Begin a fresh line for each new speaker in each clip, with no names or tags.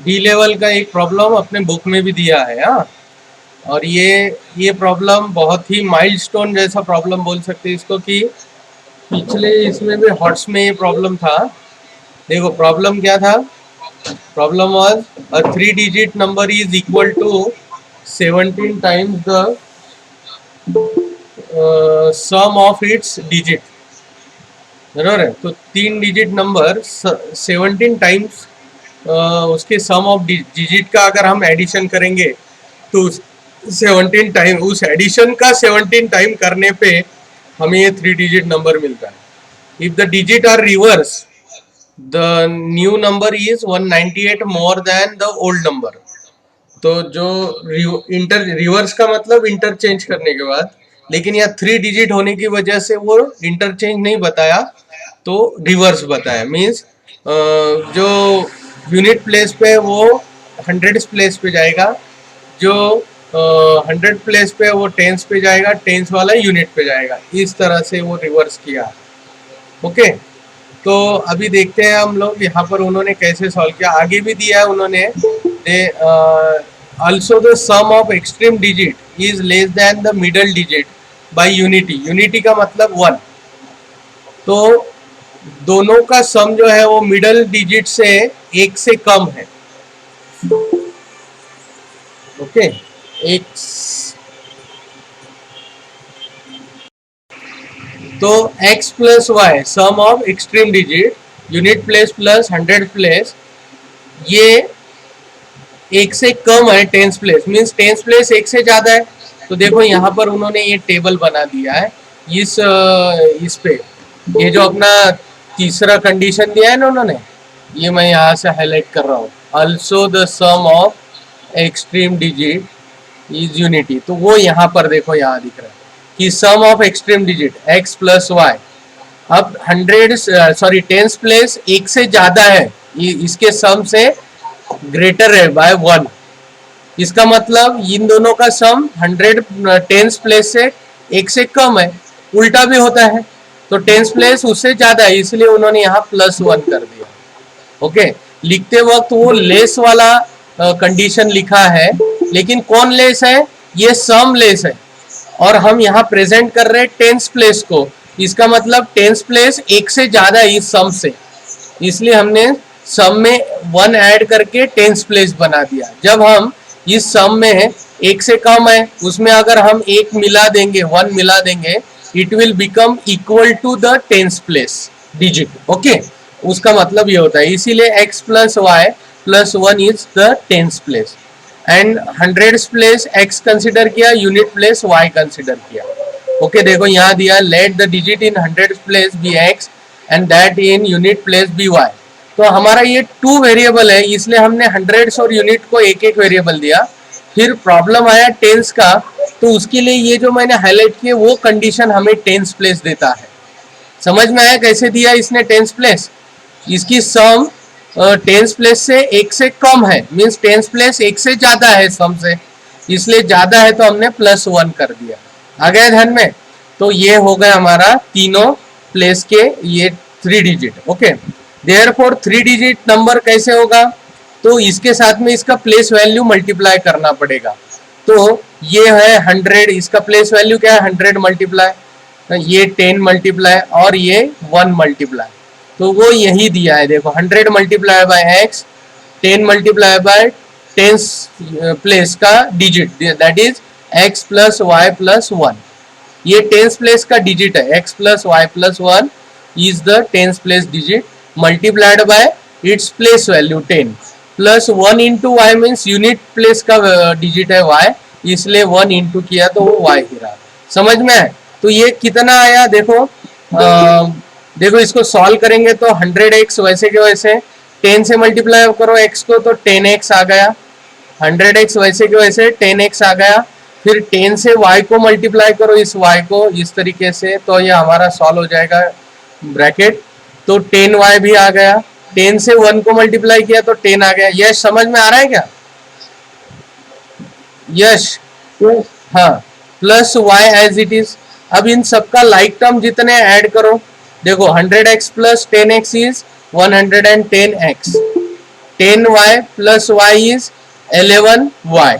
D level का एक problem अपने बुक में भी दिया है। हाँ, और ये प्रॉब्लम बहुत ही माइलस्टोन जैसा प्रॉब्लम बोल सकते हैं इसको, कि पिछले इसमें भी हॉट्स में ये प्रॉब्लम था। देखो प्रॉब्लम क्या था, problem was a 3 digit number is equal to 17 times the sum of its digit, बराबर है। तो 3 डिजिट नंबर 17 टाइम्स उसके सम ऑफ डिजिट का अगर हम एडिशन करेंगे तो 17 टाइम, उस एडिशन का 17 टाइम करने पे हमें ये 3 डिजिट नंबर मिलता है। If the digit are reverse, the new number is 198 more than the old number. तो जो रिवर्स का मतलब इंटरचेंज करने के बाद, लेकिन यहाँ 3 डिजिट होने की वजह से वो इंटरचेंज नहीं बताया, तो रिवर्स बताया। मीन्स जो यूनिट प्लेस पे वो 100 प्लेस पे जाएगा, जो 100 प्लेस पे वो टेंस पे जाएगा, टेंस वाला यूनिट पे जाएगा। इस तरह से वो रिवर्स किया। ओके, तो अभी देखते हैं हम लोग यहाँ पर उन्होंने कैसे सॉल्व किया। आगे भी दिया है उन्होंने, also the sum of extreme digit is less than the middle digit by unity। unity का मतलब 1, तो दोनों का सम जो है वो मिडल डिजिट से 1 से कम है। ओके, एक तो x plus y sum of extreme digit unit place plus 100 place, ये 1 से कम है tens place, means tens place 1 से ज्यादा है। तो देखो यहाँ पर उन्होंने ये टेबल बना दिया है इस पे, ये जो अपना तीसरा कंडीशन दिया है ना उन्होंने, ये मैं यहाँ से हाईलाइट कर रहा हूँ, also the sum of extreme digit is unity. तो वो यहाँ पर देखो, यहाँ दिख रहा है कि sum of extreme digit x plus y, अब 10 प्लेस 1 से ज्यादा है, ये इसके सम से ग्रेटर है बाय 1। इसका मतलब इन दोनों का सम 100 10 प्लेस से 1 से कम है। उल्टा भी होता है, तो 10 प्लेस उससे ज्यादा है, इसलिए उन्होंने यहाँ +1 कर दिया। ओके, लिखते वक्त वो लेस वाला कंडीशन लिखा है, लेकिन कौन लेस है, ये सम लेस है, और हम यहाँ प्रेजेंट कर रहे हैं 10 प्लेस को। इसका मतलब 10 प्लेस 1 से ज्यादा है इस सम से, इसलिए हमने सम में 1 ऐड करके 10 प्लेस बना दिया। जब हम इस सम में 1 से कम है, उसमें अगर हम 1 मिला देंगे, 1 मिला देंगे, it will become equal to the 10 place digit. Okay, उसका मतलब ये होता है, इसीलिए x plus y plus 1 is the 10 place, and 100 place x consider किया, यूनिट प्लेस y कंसिडर किया। ओके, देखो यहाँ दिया, let the digit in 100 place be x and that in unit place be y। तो हमारा ये 2 वेरिएबल है, इसलिए हमने 100 और यूनिट को एक एक वेरिएबल दिया। फिर प्रॉब्लम आया टेंस का, तो उसके लिए ये जो मैंने हाईलाइट किए वो कंडीशन हमें 10 प्लेस देता है। समझ में आया कैसे दिया इसने 10 प्लेस? इसकी सम 10 प्लेस से 1 से कम है, मीन्स 10 प्लेस 1 से ज्यादा है सम से, इसलिए ज्यादा है तो हमने +1 कर दिया। आ गया ध्यान में? तो ये हो गया हमारा तीनों प्लेस के ये 3 digit. Okay, therefore 3 digit number कैसे होगा, तो इसके साथ में इसका प्लेस वैल्यू मल्टीप्लाई करना पड़ेगा। तो ये है 100, इसका प्लेस वैल्यू क्या है 100 मल्टीप्लाई, ये 10 मल्टीप्लाई और ये 1 मल्टीप्लाई, तो वो यही दिया है। देखो 100 multiply by x, 10 multiply by 10 place का digit, that is x plus y plus 1। ये 10 प्लेस का डिजिट है, x plus y plus 1 is the 10 place digit multiplied by its place value 10 plus 1 into y, means unit place का digit है y, इसलिए 1 into किया तो वो y ही रहा। समझ में आए? तो ये कितना आया देखो, देखो इसको सॉल्व करेंगे तो 100x वैसे के वैसे 10 से मल्टीप्लाई करो x को तो 10x आ गया, 100x वैसे के वैसे 10x आ गया। फिर 10 से y को मल्टीप्लाई करो, इस y को इस तरीके से, तो ये हमारा सॉल्व हो जाएगा ब्रैकेट, तो 10y भी आ गया। 10 से 1 को मल्टीप्लाई किया तो 10 आ गया। यश समझ में आ रहा है क्या? यश, हाँ, plus y as it is. अब इन सबका लाइक टर्म जितने ऐड करो, देखो 100x plus 10x is 110x, 10y plus y is 11y.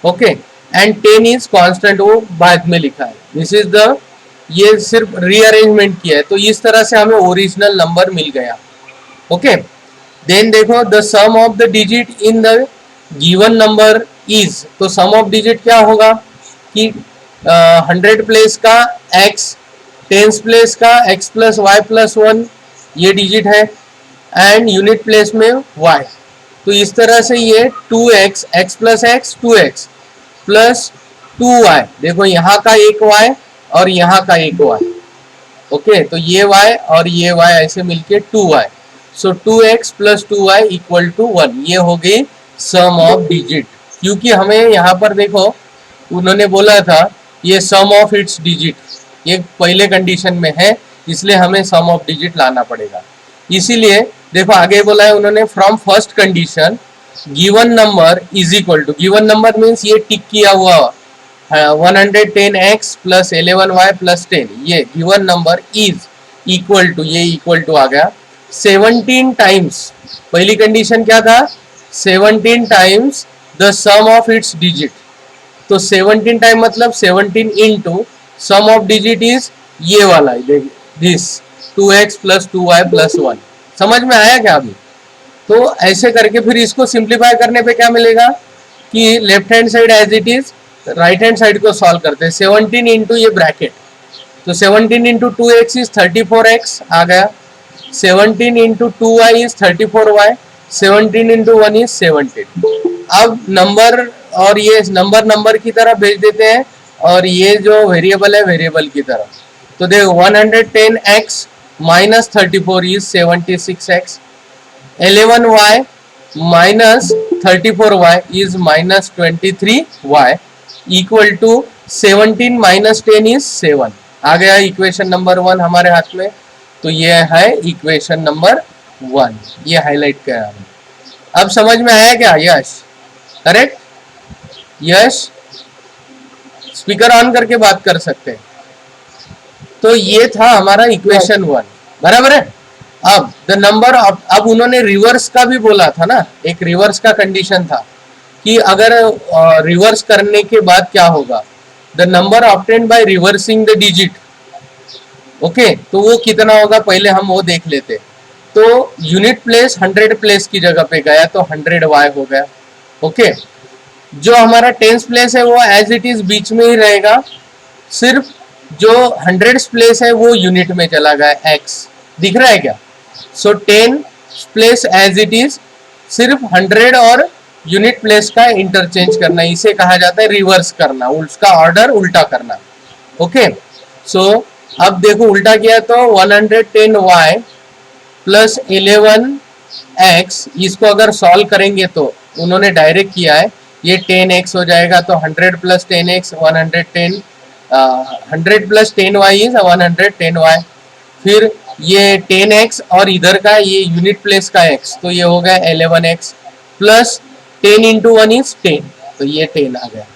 Okay and 10 is constant, वो बाद में लिखा है. दिस इज द, ये सिर्फ रीअरेंजमेंट किया है, तो इस तरह से हमें ओरिजिनल नंबर मिल गया. ओके देन देखो the sum of the digit in the given number is, तो सम ऑफ डिजिट क्या होगा कि 100 प्लेस का x, 10 प्लेस का x प्लस वाई प्लस 1 ये डिजिट है, एंड यूनिट प्लेस में y. तो इस तरह से ये 2x, x plus x 2x plus 2y, देखो यहाँ का एक y और यहाँ का एक y. ओके तो ये y और ये y ऐसे मिलके 2y. So 2x plus 2y equal to 1. ये हो गई सम ऑफ डिजिट, क्योंकि हमें यहाँ पर देखो उन्होंने बोला था ये सम ऑफ इट्स डिजिट, ये पहले कंडीशन में है, इसलिए हमें सम ऑफ डिजिट लाना पड़ेगा. इसीलिए देखो आगे बोला है उन्होंने from first condition given number is equal to, given number means ये टिक किया हुआ 110x प्लस 11y प्लस 10, ये given number is equal to, ये इक्वल टू आ गया 17 टाइम्स. पहली कंडीशन क्या था, 17 times the sum of its digit. तो 17 टाइम मतलब 17 into sum of digit is ये वाला, this 2x plus 2y plus 1. समझ में आया क्या अभी? तो ऐसे करके फिर इसको सिंप्लीफाई करने पे क्या मिलेगा कि left hand side as it is, right hand side को सॉल्व करते हैं. 17 इंटू ये ब्रैकेट, तो 17 इंटू 2x इज 34x आ गया, 17 into 2y is 34y, 17 into 1 is 17. अब नंबर और ये नंबर की तरह भेज देते हैं, और ये जो वेरिएबल है वेरिएबल की तरह. तो देखो 110x minus 34 is 76x, 11y minus 34y is minus 23y equal to 17 minus 10 is 7. आ गया इक्वेशन नंबर 1 हमारे हाथ में. तो ये है इक्वेशन नंबर 1, ये हाईलाइट किया हमने. अब समझ में आया क्या यश? करेक्ट यश, स्पीकर ऑन करके बात कर सकते हैं. तो ये था हमारा इक्वेशन 1, बराबर है. अब द नंबर, अब उन्होंने रिवर्स का भी बोला था ना, एक रिवर्स का कंडीशन था कि अगर रिवर्स करने के बाद क्या होगा, the number obtained by reversing the digit. Okay तो वो कितना होगा पहले हम वो देख लेते. तो यूनिट प्लेस 100 प्लेस की जगह पे गया तो 100y हो गया. ओके जो हमारा टेंस प्लेस है वो एज इट इज बीच में ही रहेगा, सिर्फ जो 100 प्लेस है वो यूनिट में चला गया, x दिख रहा है क्या. सो 10 प्लेस एज इट इज, सिर्फ 100 और यूनिट प्लेस का इंटरचेंज करना, इसे कहा जाता है रिवर्स करना, उसका ऑर्डर उल्टा करना. ओके सो अब देखो उल्टा किया तो 110y प्लस 11x, इसको अगर सॉल्व करेंगे तो उन्होंने डायरेक्ट किया है, ये 10x हो जाएगा तो 100 plus 10x 110, 100 plus 10y is 110y. फिर ये 10x और इधर का ये यूनिट प्लेस का x, तो ये हो गया 11x प्लस 10 इंटू 1 इज 10, तो ये 10 आ गया.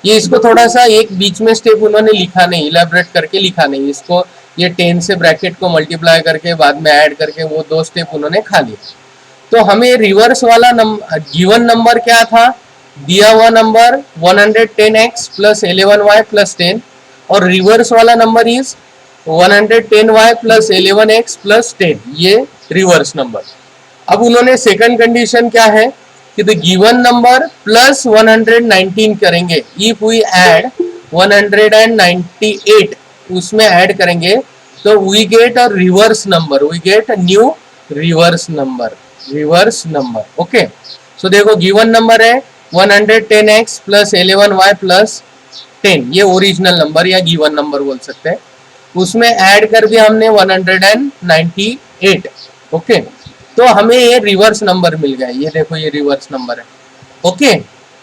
ये इसको थोड़ा सा एक बीच में स्टेप उन्होंने लिखा नहीं, इलेबरेट करके लिखा नहीं, इसको ये 10 से ब्रैकेट को मल्टीप्लाई करके बाद में ऐड करके वो 2 स्टेप उन्होंने खा लिए. तो हमें रिवर्स वाला गिवन नंबर क्या था, दिया हुआ number 110x plus 11y plus 10, और रिवर्स वाला number is 110y plus 11x plus 10, ये रिवर्स नंबर. अब उन्होंने सेकंड कंडीशन क्या है कि द गिवन नंबर प्लस 119 करेंगे, इफ वी ऐड 198 उसमें ऐड करेंगे तो we get a reverse number, we get a new reverse number, reverse number. Okay so देखो गिवन नंबर है 110x प्लस 11y प्लस 10, ये ओरिजिनल नंबर या given number बोल सकते हैं, उसमें ऐड कर दिया हमने 198. ओके तो हमें ये रिवर्स नंबर मिल गया, ये देखो ये रिवर्स नंबर है. Okay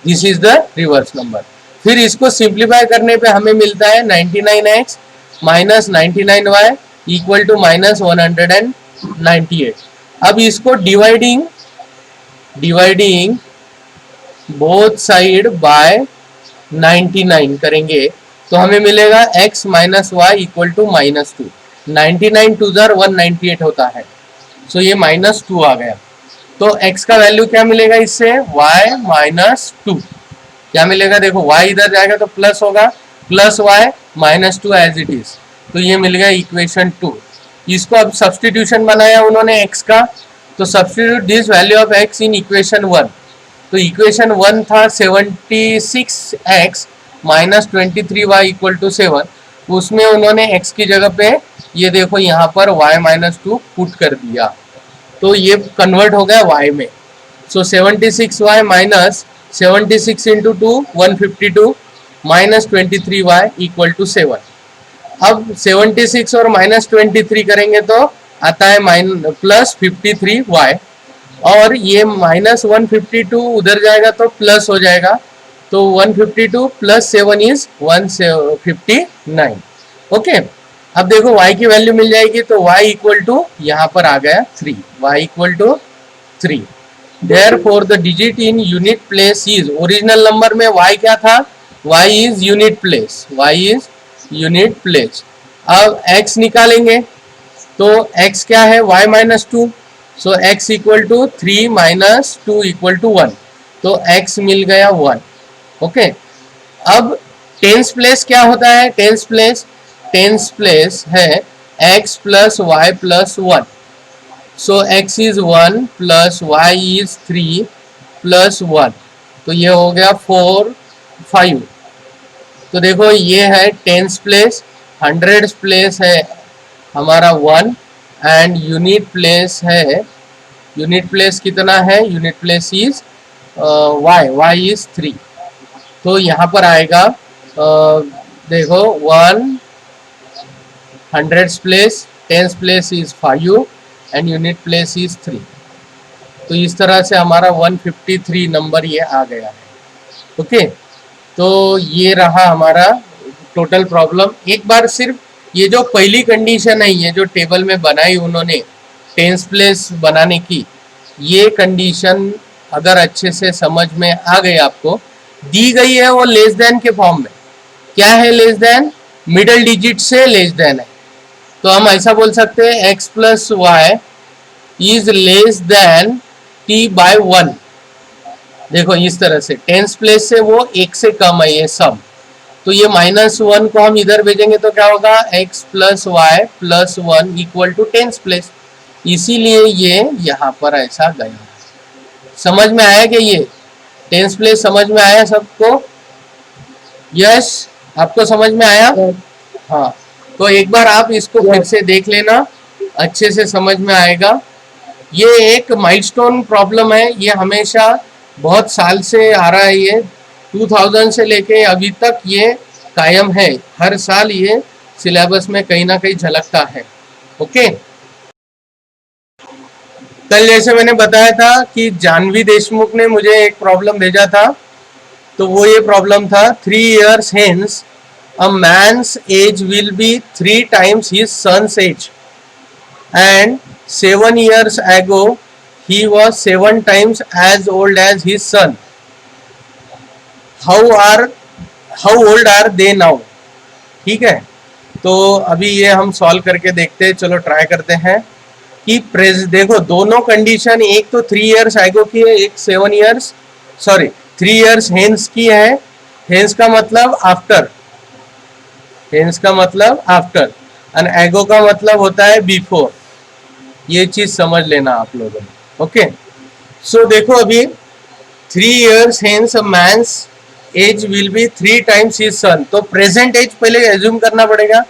this is the reverse number. फिर इसको सिंप्लीफाई करने पे हमें मिलता है 99x minus 99y equal to minus 198. अब इसको डिवाइडिंग बोथ साइड बाय 99 करेंगे तो हमें मिलेगा x minus y equal to minus 2. 99 to 198 होता है, सो ये माइनस 2 आ गया. तो x का वैल्यू क्या मिलेगा इससे, y माइनस टू। क्या मिलेगा देखो, y इधर जाएगा तो प्लस होगा, plus y minus two as it is. तो ये मिल गया इक्वेशन 2। इसको अब सब्सटीट्यूशन बनाया उन्होंने x का, तो substitute this value of x in equation 1। तो इक्वेशन 1 था 76x minus 23y equal to 7, उसमें उन्होंने x की जगह पे ये देखो यहाँ पर y माइनस टू पुट कर दिया, तो ये कन्वर्ट हो गया y में। So 76y minus 76 into two 152 minus 23y equal to 7। अब 76 और माइनस 23 करेंगे तो आता है प्लस 53y, और ये माइनस 152 उधर जाएगा तो प्लस हो जाएगा, तो 152 प्लस 7 इज 159। ओके, अब देखो y की वैल्यू मिल जाएगी, तो y इक्वल टू यहाँ पर आ गया 3, y equal to 3। Therefore the digit in unit place is, original number में y क्या था, y is unit place, y is unit place। अब x निकालेंगे, तो x क्या है, y minus two, so x equal to 3 minus 2 equal to 1, तो x मिल गया 1। ओके, अब टेंस प्लेस क्या होता है, टेंस प्लेस है x plus y plus 1। So x is 1 plus y is 3 plus 1, तो ये हो गया 4 5। तो देखो ये है टेंस प्लेस, हंड्रेड्स प्लेस है हमारा 1, एंड यूनिट प्लेस है, यूनिट प्लेस कितना है, unit place is y is 3। तो यहाँ पर आएगा देखो 1 hundreds place, tens place is 5 and unit place is 3। तो इस तरह से हमारा 153 नंबर ये आ गया है। ओके, तो ये रहा हमारा टोटल प्रॉब्लम। एक बार सिर्फ ये जो पहली कंडीशन है, ये जो टेबल में बनाई उन्होंने टेंस प्लेस बनाने की, ये कंडीशन अगर अच्छे से समझ में आ गई, आपको दी गई है वो लेस देन के फॉर्म में। क्या है लेस देन, मिडल डिजिट से लेस देन है, तो हम ऐसा बोल सकते हैं x plus y is less than t by 1। देखो इस तरह से टेंस प्लेस से वो एक से कम है ये सब, तो ये -1 को हम इधर भेजेंगे तो क्या होगा, x plus y plus 1 equal to tens place, इसीलिए ये यहाँ पर ऐसा गया। समझ में आया कि ये टेंस प्लेस समझ में आया सबको, यस आपको समझ में आया, हाँ। तो एक बार आप इसको फिर से देख लेना, अच्छे से समझ में आएगा। ये एक माइलस्टोन प्रॉब्लम है, ये हमेशा बहुत साल से आ रहा है, ये 2000 से लेके अभी तक ये कायम है, हर साल ये सिलेबस में कहीं ना कहीं झलकता है। ओके, कल जैसे मैंने बताया था कि जानवी देशमुख ने मुझे एक प्रॉब्लम भेजा था, तो वो ये प्रॉब्लम था 3 years hence a man's age will be 3 times his son's age and 7 years ago he was 7 times as old as his son. How old are they now? ठीक है, तो अभी ये हम सॉल्व करके देखते हैं, चलो ट्राई करते हैं कि देखो दोनों कंडीशन, एक तो 3 years ago की है, एक 3 years hence की है। hence का मतलब आफ्टर, hence का मतलब आफ्टर, एंड एगो का मतलब होता है बिफोर। ये चीज समझ लेना आप लोगों ने। ओके, सो देखो अभी 3 years hence a man's age will be 3 times his son, तो प्रेजेंट एज पहले एज्यूम करना पड़ेगा।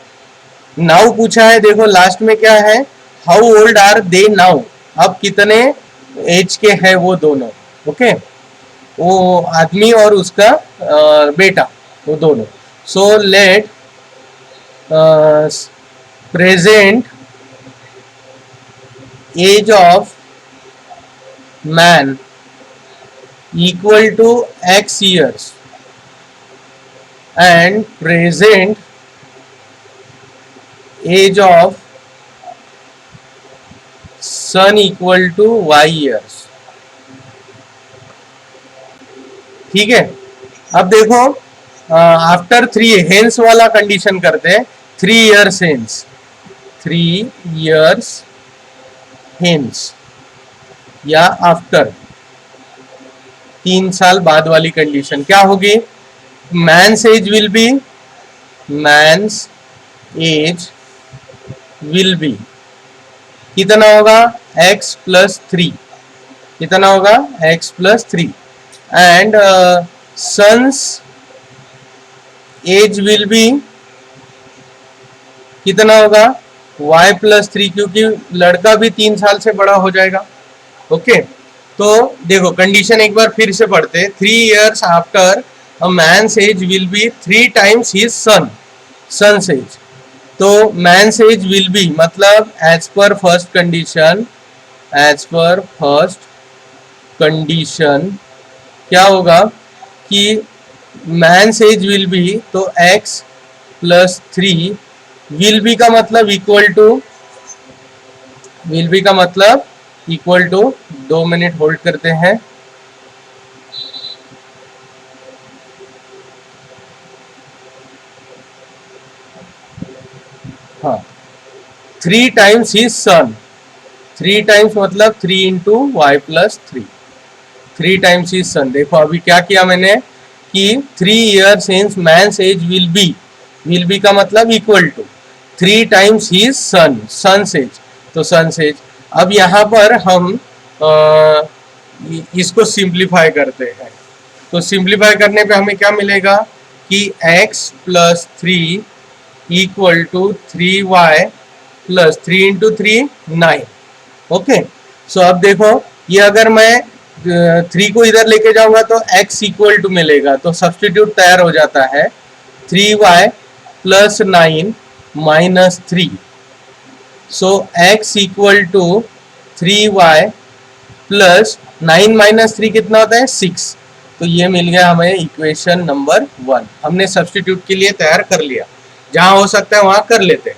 नाउ पूछा है, देखो लास्ट में क्या है, how old are they now, अब कितने एज के हैं वो दोनों। ओके, वो आदमी और उसका बेटा, वो दोनों। So let present age of man equal to x years and present age of son equal to y years। ठीक है, अब देखो आफ्टर 3 हेंस वाला कंडीशन करते हैं, 3 years hence, 3 years hence, या आफ्टर, 3 साल बाद वाली कंडीशन क्या होगी? Man's age will be, man's age will be कितना होगा? x+3, कितना होगा? x+3 and son's age will be कितना होगा? y+3, क्योंकि लड़का भी 3 साल से बड़ा हो जाएगा। ओके, तो देखो कंडीशन एक बार फिर से पढ़ते। 3 years after a man's age will be 3 times his son's age. तो मैंस एज विल बी मतलब एज पर first condition, as per first condition क्या होगा कि मैंस एज विल बी, तो x+3 विल बी का मतलब इक्वल टू, विल बी का मतलब इक्वल टू, 2 मिनट होल्ड करते हैं। हाँ, 3 times his son, 3 times मतलब 3 into y+3, 3 times his son। देखो अभी क्या किया मैंने कि 3 years since man's age will be का मतलब equal to 3 times his son's age, तो son's age। अब यहाँ पर हम इसको सिंप्लीफाई करते हैं, तो सिंप्लीफाई करने पे हमें क्या मिलेगा कि x+3 equal to 3y+3 into 3 9। Okay, so अब देखो ये अगर मैं 3 को इधर लेके जाऊंगा तो x इक्वल टू मिलेगा, तो सब्स्टिट्यूट तैयार हो जाता है 3y+9 -3। So x equal to 3y+9 -3 कितना होता है? 6। तो ये मिल गया हमें इक्वेशन नंबर 1। हमने सब्स्टिट्यूट के लिए तैयार कर लिया, जहां हो सकता है वहां कर लेते हैं।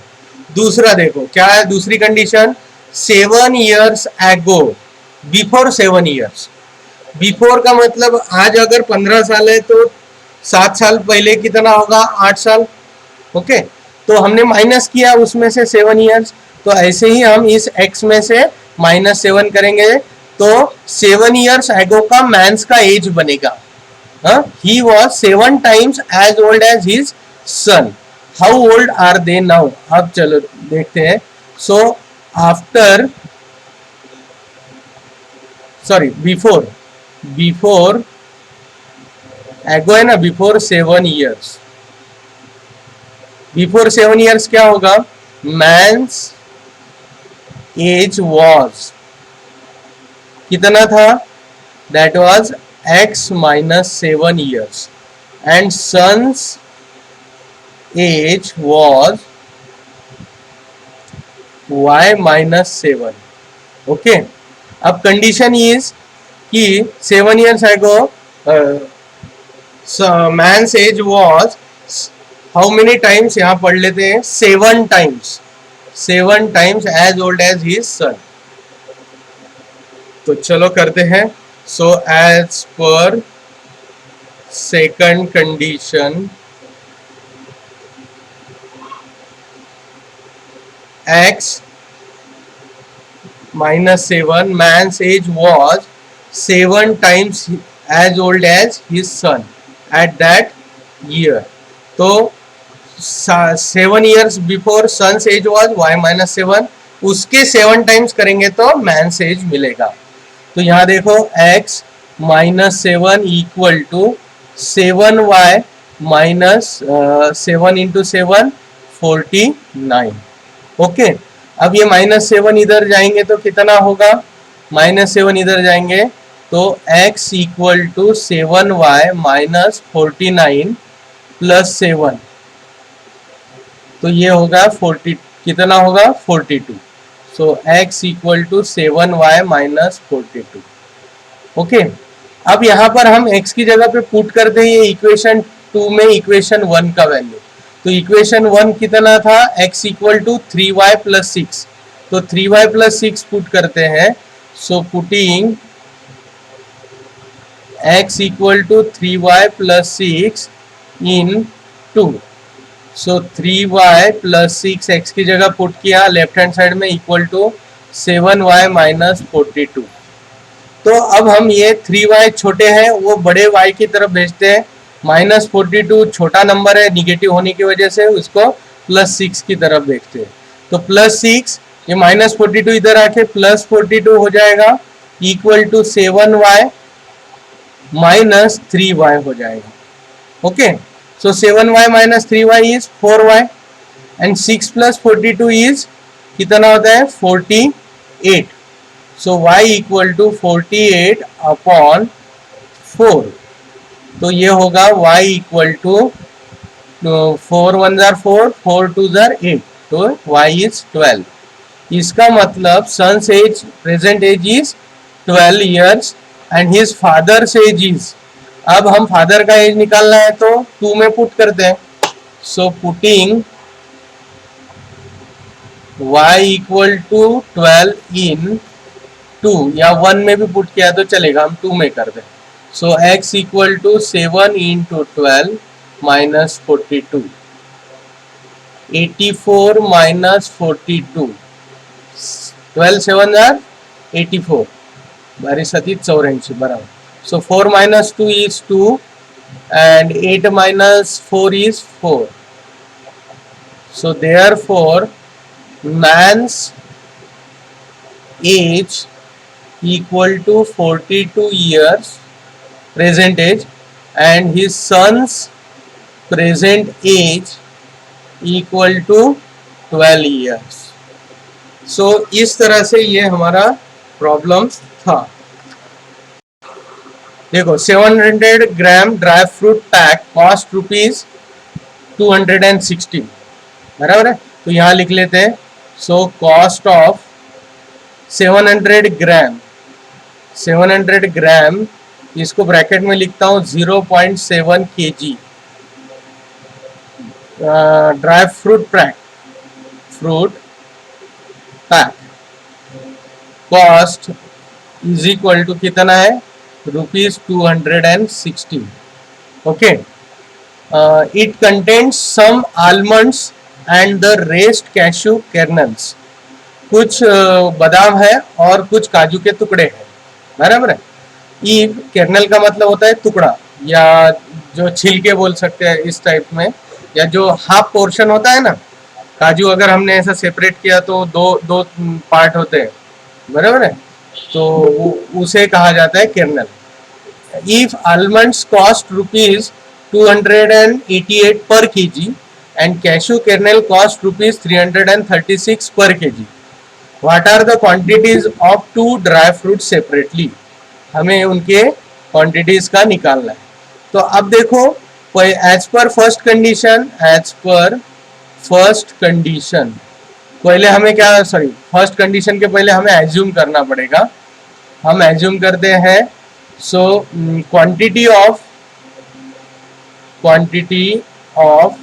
दूसरा देखो क्या है दूसरी कंडीशन, 7 years एगो, बिफोर 7 years। बिफोर का मतलब आज अगर 15 साल है तो 7 साल पहले कितना होगा? 8 साल। ओके, तो हमने माइनस किया उसमें से 7 years, तो ऐसे ही हम इस x में से -7 करेंगे तो 7 years एगो का मैंस का एज बनेगा। He was 7 times as old as his son. How old are they now? अब चलो देखते हैं। So after, sorry before, before ago है ना, बिफोर 7 years, बिफोर 7 years क्या होगा? मैंस एज वॉज कितना था? That was x-7 years and son's age was y-7। Okay, अब कंडीशन इज कि 7 years ago man's age was how many times, यहाँ पढ़ लेते हैं 7 times, 7 times as old as his son. तो चलो करते हैं। सो एज पर second condition x-7 man's age was 7 times as old as his son at that year। तो 7 years before son's age was y-7, उसके 7 times करेंगे तो man's age मिलेगा। तो यहाँ देखो x-7 equal to 7y -7 into 7 49। Okay, अब ये -7 इधर जाएंगे तो कितना होगा? -7 इधर जाएंगे तो x इक्वल टू 7y -49 + 7, तो ये होगा 40, कितना होगा? 42। So x equal to 7y -42। Okay, अब यहाँ पर हम x की जगह पे पुट करते हैं ये इक्वेशन 2 में इक्वेशन 1 का वैल्यू। तो इक्वेशन 1 कितना था? x इक्वल टू 3y + 6, तो 3y + 6 पुट करते हैं। So putting x equal to 3y + 6 in 2, so 3y + 6 x की जगह पुट किया लेफ्ट हैंड साइड में इक्वल टू 7y -42। तो अब हम ये 3y छोटे हैं वो बड़े y की तरफ भेजते हैं, -42 छोटा नंबर है निगेटिव होने की वजह से, उसको +6 की तरफ भेजते हैं। तो +6 ये -42 इधर आके +42 हो जाएगा इक्वल टू 7y - 3y हो जाएगा। Okay, so 7y - 3y is 4y and 6 + 42 is कितना होता है 48। So y equal to 48 upon 4। तो ये होगा y इक्वल टू 4 1 जार 4, 4 2 जार 8, तो y इज 12। इसका मतलब son's age present age is 12 years and his father's age is, अब हम फादर का एज निकालना है तो 2 में पुट करते हैं। So putting y equal to 12 in 2 या 1 में भी पुट किया तो चलेगा, हम 2 में कर दें। सो x equal to 7 into 12 - 42, 84 - 42, 12 7 jar 84, 84 बराबर। सो 4 - 2 is 2 and 8 - 4 is 4. So therefore man's age equal to 42 years present age and his son's present age equal to 12 years. So इस तरह से ये हमारा प्रॉब्लम था। देखो 700 ग्राम ड्राई फ्रूट पैक कॉस्ट ₹216, बराबर है। तो यहाँ लिख लेते हैं, सो कॉस्ट ऑफ 700 ग्राम, इसको ब्रैकेट में लिखता हूँ 0.7 kg dry fruit pack cost is equal to कितना है ₹216। Okay, it contains some almonds and the rest cashew kernels, कुछ बादाम है और कुछ काजू के टुकड़े हैं, बराबर है। ईव कर्नल का मतलब होता है टुकड़ा या जो छिलके बोल सकते हैं इस टाइप में, या जो हाफ पोर्शन होता है ना, काजू अगर हमने ऐसा सेपरेट किया तो दो पार्ट होते हैं, बराबर है, तो उसे कहा जाता है कर्नल। इफ आलमंड्स कॉस्ट ₹288 पर kg and cashew kernel cost ₹336 per kg, what are the quantities of two dry fruits separately? हमें उनके क्वांटिटीज का निकालना है। तो अब देखो एज पर फर्स्ट कंडीशन पहले हमें क्या, सॉरी फर्स्ट कंडीशन के पहले हमें एज्यूम करना पड़ेगा। हम एज्यूम करते हैं, so quantity of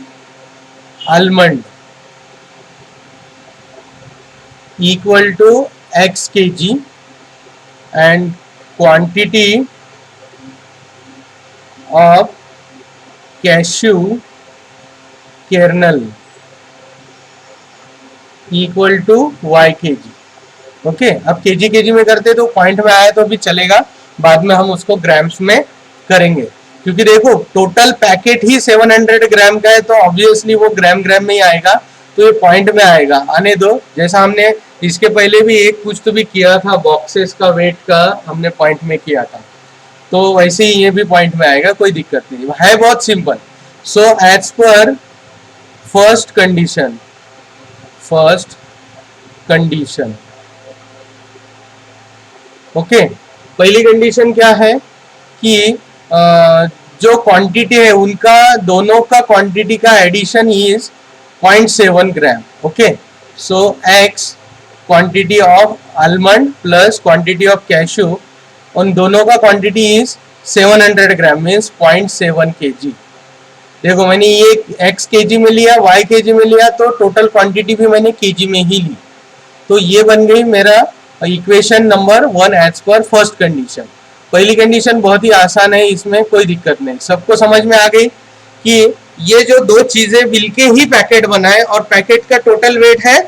almond equal to x kg and quantity of cashew kernel equal to y kg। Okay, अब kg में करते तो पॉइंट में आया तो भी चलेगा, बाद में हम उसको ग्राम्स में करेंगे, क्योंकि देखो टोटल पैकेट ही 700 ग्राम का है, तो ऑब्वियसली वो ग्राम में ही आएगा, तो ये पॉइंट में आएगा, आने दो। जैसा हमने इसके पहले भी एक कुछ तो भी किया था, बॉक्सेस का वेट का हमने पॉइंट में किया था, तो वैसे ही ये भी पॉइंट में आएगा, कोई दिक्कत नहीं है, बहुत सिंपल। सो एज पर फर्स्ट कंडीशन ओके, पहली कंडीशन क्या है कि जो क्वांटिटी है उनका दोनों का क्वांटिटी का addition is 0.7 gram. Okay, so x quantity of almond plus quantity of cashew, उन दोनों का quantity is 700 gram means 0.7 kg। देखो मैंने ये x kg में लिया, y kg में लिया, तो टोटल क्वांटिटी भी मैंने kg में ही ली, तो ये बन गई मेरा इक्वेशन नंबर 1 एज पर फर्स्ट कंडीशन। पहली कंडीशन बहुत ही आसान है, इसमें कोई दिक्कत नहीं, सबको समझ में आ गई कि ये जो दो चीजें मिलके ही पैकेट बनाए और पैकेट का टोटल वेट है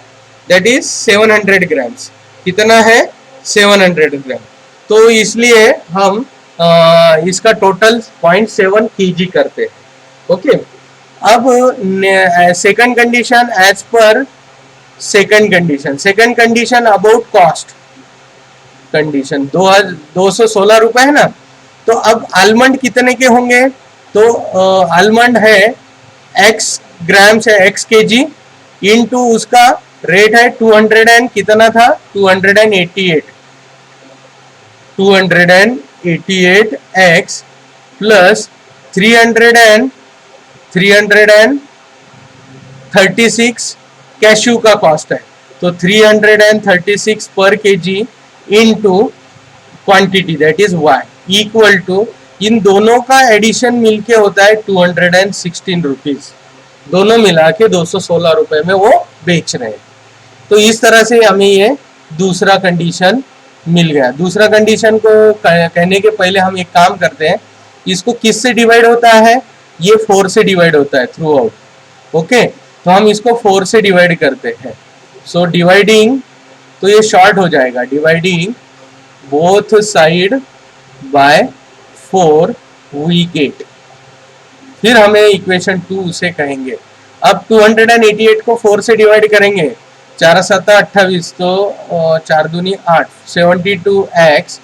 दैट इज 700 ग्राम्स। कितना है 700 ग्राम। तो इसलिए हम इसका टोटल 0.7 kg करते हैं. ओके. अब second condition as per second condition about cost condition 216 रुपए है ना. तो अब आलमंड कितने के होंगे? तो आलमंड है x ग्राम्स है, x kg इनटू उसका रेट है 200 एंड कितना था 288 x प्लस 336 कैश्यू का कॉस्ट है. तो 336 पर KG into quantity that is y equal to इन दोनों का एडिशन मिलके होता है 216 रुपीज. दोनों मिला के 216 रुपए में वो बेच रहे हैं. तो इस तरह से हमें ये दूसरा कंडीशन मिल गया. दूसरा कंडीशन को कहने के पहले हम एक काम करते हैं. इसको किस से डिवाइड होता है? ये 4 से डिवाइड होता है थ्रू आउट. ओके. तो हम इसको 4 से डिवाइड करते हैं. सो डिवाइडिंग, तो ये शॉर्ट हो जाएगा. Dividing both side by 4 we get. फिर हमें इक्वेशन 2 से कहेंगे. अब 288 को 4 से डिवाइड करेंगे. 4 7 28 तो 4 दूनी 8 72x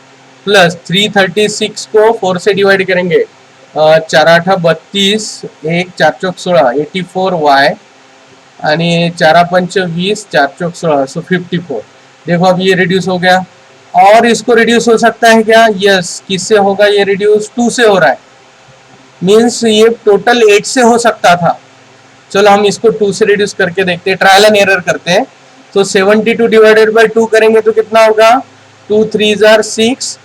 प्लस 336 को 4 से डिवाइड करेंगे. 4 8 32 1 4 चौक 16 84y आणि 4 5 20 4 चौक 16 सो 54. देखो अब ये रिड्यूस हो गया. और इसको रिड्यूस हो सकता है क्या? यस. किससे होगा ये रिड्यूस? 2 से हो रहा है. मीन्स ये टोटल 8 से हो सकता था. चलो हम इसको 2 से रिड्यूस करके देखते हैं. ट्रायल एंड एरर करते हैं. तो 72 डिवाइडेड बाय 2 करेंगे तो कितना होगा? 2 3 6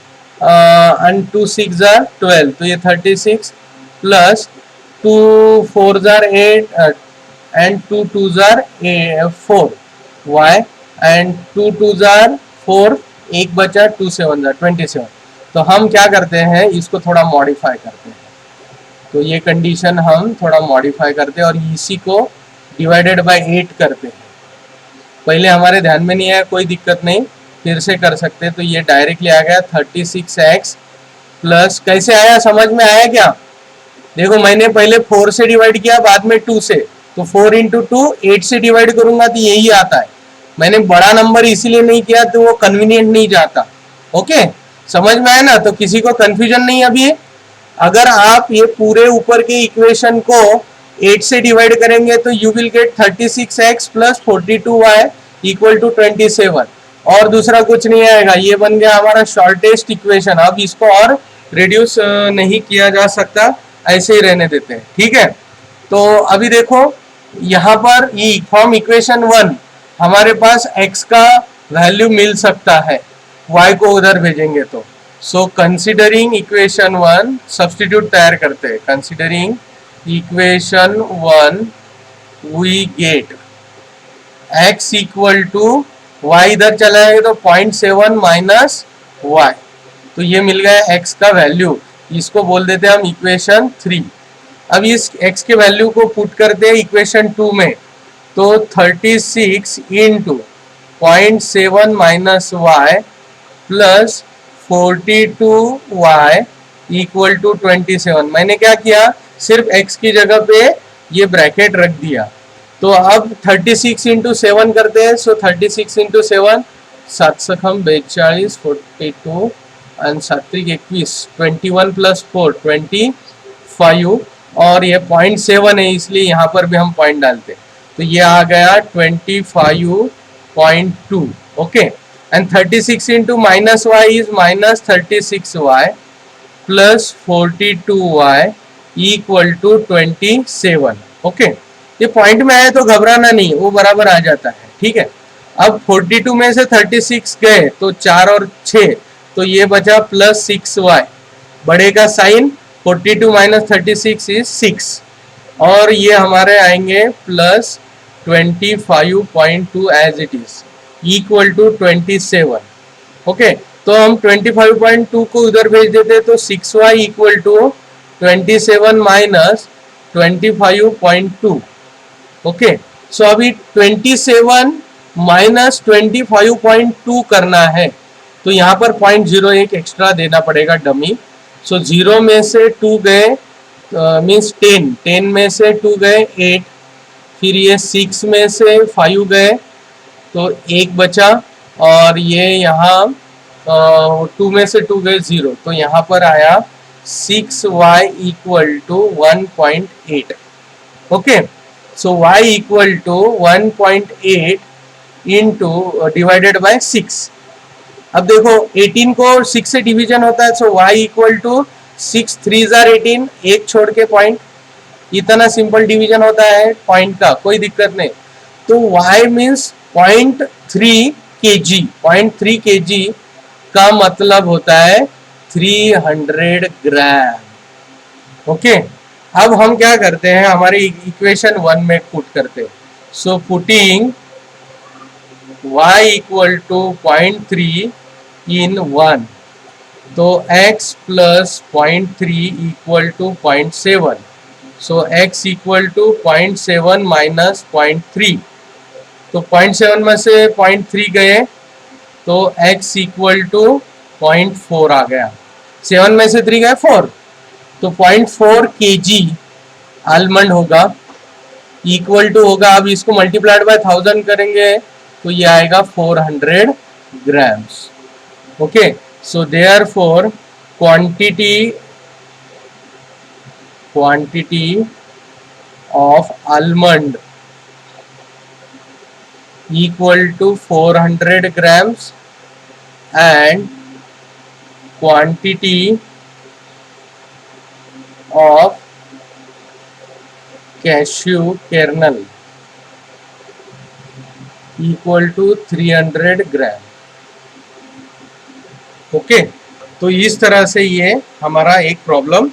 एंड 2 6 12. तो ये 36 प्लस 2 4 8 एंड 2 2 4 y एंड 2 2 4 एक बचा 2 7 27. तो हम क्या करते हैं, इसको थोड़ा मॉडिफाई करते हैं. तो ये कंडीशन हम थोड़ा मॉडिफाई करते हैं और इसी को डिवाइडेड बाय 8 करते हैं. पहले हमारे ध्यान में नहीं आया, कोई दिक्कत नहीं, फिर से कर सकते हैं. तो ये डायरेक्टली आ गया 36x प्लस, कैसे आया समझ में आया क्या? देखो मैंने पहले 4 से डिवाइड किया, बाद में 2 से. तो 4 इंटू 2 8 से डिवाइड करूंगा तो यही आता है. मैंने बड़ा नंबर इसीलिए नहीं किया तो वो कन्वीनियंट नहीं जाता. ओके, समझ में आया ना? तो किसी को कंफ्यूजन नहीं अभी. अगर आप ये पूरे ऊपर के इक्वेशन को 8 से डिवाइड करेंगे तो you will get 36x plus 42y equal to 27. और दूसरा कुछ नहीं आएगा. ये बन गया हमारा शॉर्टेस्ट इक्वेशन. अब इसको और रिड्यूस नहीं किया जा सकता, ऐसे ही रहने देते हैं. ठीक है. तो अभी देखो यहाँ पर फ्रॉम इक्वेशन 1 हमारे पास x का वैल्यू मिल सकता है, y को उधर भेजेंगे तो. सो कंसिडरिंग इक्वेशन 1 सब्स्टिट्यूट तैयार करते हैं. Considering equation 1 we get x equal to y इधर चला जाएगा तो 0.7 माइनस y. तो ये मिल गया x का वैल्यू. इसको बोल देते हैं हम इक्वेशन 3. अब इस x के वैल्यू को पुट करते हैं इक्वेशन 2 में. तो 36 into 0.7 minus y plus 42y equal to 27. मैंने क्या किया, सिर्फ x की जगह पे ये ब्रैकेट रख दिया. तो अब 36 इंटू 7 करते हैं. सो 36 इंटू 7 7 सखम 42 42 एंड 7 21 21 प्लस 4 25 और ये 0.7 है इसलिए यहाँ पर भी हम पॉइंट डालते हैं. तो ये आ गया 25.2. Okay. And 36 into minus y is minus 36y plus 42y equal to 27. Okay. ये पॉइंट में आए तो घबराना नहीं, वो बराबर आ जाता है. ठीक है. अब 42 में से 36 गए तो 4 और 6 तो ये बचा प्लस 6y. बड़े का साइन 42 माइनस 36 इज 6 और ये हमारे आएंगे plus 25.2 as it is equal to 27. Okay. तो हम 25.2 को उधर भेज देते तो 6y equal to 27 minus 25.2. Okay. So अभी 27 माइनस 25.2 करना है. तो यहाँ पर 0.01 एक्स्ट्रा देना पड़ेगा डमी। सो 0 में से 2 गए, मीन्स 10 में से 2 गए 8, फिर ये 6 में से 5 गए तो 1 बचा, और ये यहाँ 2 में से 2 गए 0, तो यहाँ पर आया 6y equal to 1.8। Okay, so y equal to 1.8 into divided by 6। अब देखो 18 को 6 से डिवीजन होता है, सो y इक्वल टू 6 3 जार 18, एक छोड़ के पॉइंट, इतना सिंपल डिवीजन होता है पॉइंट का, कोई दिक्कत नहीं। तो y मीन्स 0.3 kg, 0.3 kg का मतलब होता है 300 ग्राम। ओके, अब हम क्या करते हैं, हमारे इक्वेशन 1 में पुट करते हैं। So putting y equal to 0.3 in 1, तो x plus 0.3 equal to 0.7, so x equal to 0.7 minus 0.3, तो 0.7 में से 0.3 गए तो x इक्वल टू 0.4 आ गया, 7 में से 3 गए 4, तो 0.4 kg आलमंड होगा, इक्वल टू होगा, अब इसको मल्टीप्लाइड बाय 1000 करेंगे तो ये आएगा 400 grams. Okay, so therefore quantity of almond equal to 400 grams and quantity of cashew kernel equal to 300 gram. Okay, तो इस तरह से ये हमारा एक प्रॉब्लम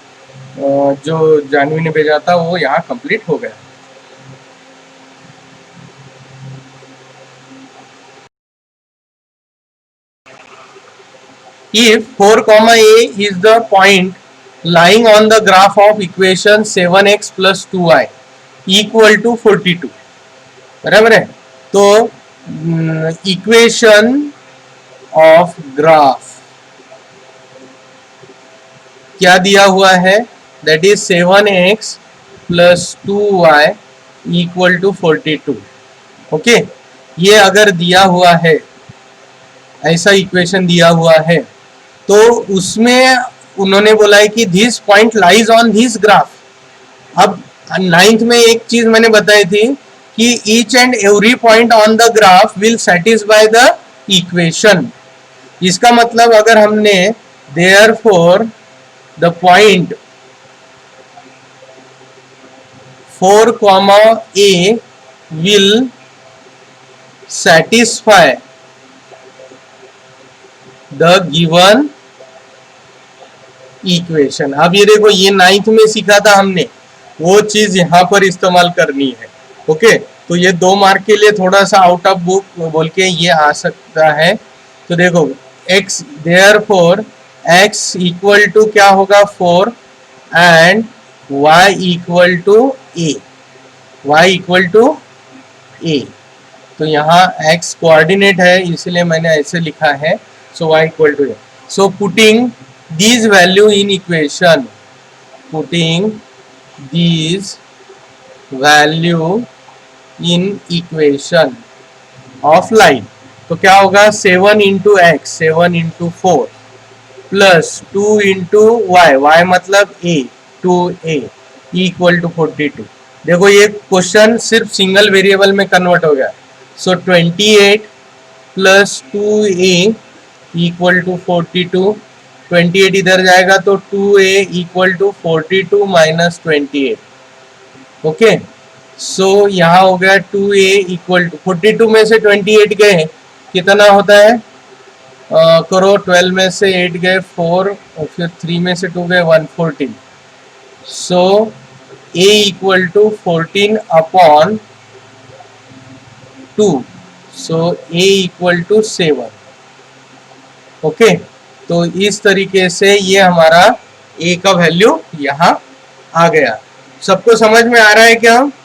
जो जानवी ने भेजा था वो यहाँ कंप्लीट हो गया। If 4, a is the point lying on the graph of equation 7x plus 2y equal to 42, बराबर है, तो इक्वेशन ऑफ ग्राफ क्या दिया हुआ है, that is 7x plus 2y equal to 42। Okay, ये अगर दिया हुआ है, ऐसा इक्वेशन दिया हुआ है, तो उसमें उन्होंने बोला है कि this point lies on this graph. अब 9th में एक चीज मैंने बताई थी कि each and every point on the graph will satisfy the equation. इसका मतलब अगर हमने therefore the point 4, a will satisfy the given equation. अब ये देखो, ये 9th में सीखा था हमने, वो चीज यहाँ पर इस्तेमाल करनी है। ओके, तो ये 2 मार्क के लिए थोड़ा सा आउट ऑफ बुक बोल के ये आ सकता है। तो देखो x, therefore x equal to क्या होगा 4 and y equal to a, y equal to a। तो यहाँ x कोऑर्डिनेट है इसलिए मैंने ऐसे लिखा है, so y equal to a. So putting these value in equation, putting these value in equation of line, तो क्या होगा 7 into x, 7 into 4 plus 2 into y, y मतलब a, 2a equal to 42। देखो ये क्वेश्चन सिर्फ सिंगल वेरिएबल में convert हो गया, सो 28 प्लस 2a इक्वल टू 42, 28 इधर जाएगा तो 2a equal to 42 minus 28। Okay, so यहाँ हो गया 2a इक्वल टू 42 में से 28 गए, कितना होता है, करो 12 में से 8 गए 4, और फिर 3 में से 2 गए 114, so a equal to 14 upon 2, so a equal to 7। Okay, तो इस तरीके से ये हमारा a का वैल्यू यहाँ आ गया। सबको समझ में आ रहा है क्या?